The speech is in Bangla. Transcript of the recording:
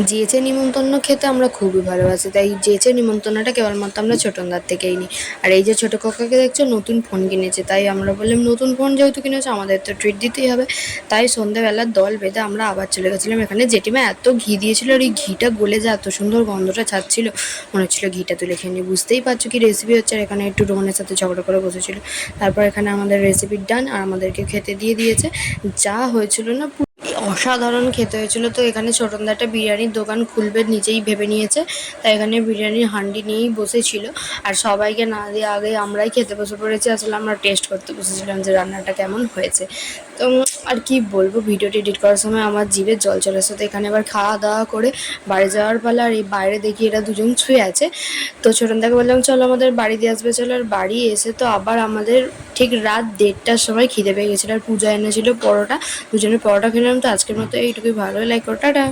যেচে নিমন্ত্রণ খেতে আমরা খুবই ভালোবাসি, তাই যেচে নিমন্ত্রণটা কেবলমাত্র আমরা ছোটনদার থেকেই নিই। আর এই যে ছোট কাকাকে দেখছো নতুন ফোন কিনেছে, তাই আমরা বললাম নতুন ফোন যেহেতু কিনেছে আমাদের তো ট্রিট দিতেই হবে। তাই সন্ধ্যেবেলার দল বেঁধে আমরা আবার চলে গেছিলাম এখানে। জেঠিমা এত ঘি দিয়েছিল আর এই ঘিটা গলে যা এত সুন্দর গন্ধটা ছাড়ছিল, মনে হচ্ছিলো ঘিটা তুলে খেয়ে নিই। বুঝতেই পারছো কি রেসিপি হচ্ছে, আর এখানে একটু রোহনের সাথে ঝগড়া করে বসেছিল। তারপর এখানে আমাদের রেসিপির ডান আর আমাদেরকে খেতে দিয়ে দিয়েছে। যা হয়েছিল না অসাধারণ খেতে হয়েছিল। তো এখানে ছোটনদা একটা বিরিয়ানির দোকান খুলবে নিজেই ভেবে নিয়েছে, তাই এখানে বিরিয়ানির হান্ডি নিয়েই বসেছিল। আর সবাইকে না দিয়ে আগে আমরাই খেতে বসে পড়েছি। আসলে আমরা টেস্ট করতে বসেছিলাম যে রান্নাটা কেমন হয়েছে। তো আর কি বলবো, ভিডিওটি এডিট করার সময় আমার জিভে জল চলে আসছে। তো এখানে আবার খাওয়া দাওয়া করে বাড়ি যাওয়ার পালা। আর এই বাইরে দেখি এরা দুজন শুয়ে আছে। তো ছোটনদাকে বললাম চলো আমাদের বাড়ি দিয়ে আসবে চলো। আর বাড়ি এসে তো আবার আমাদের ঠিক রাত 1:30টার সময় খিদে পেয়ে গেছিলো। আর পূজা এনেছিল পরোটা, দুজনে পরোটা খেলাম। তো আজকের মতো এইটুকুই, ভালো লাইক করো, টাটা।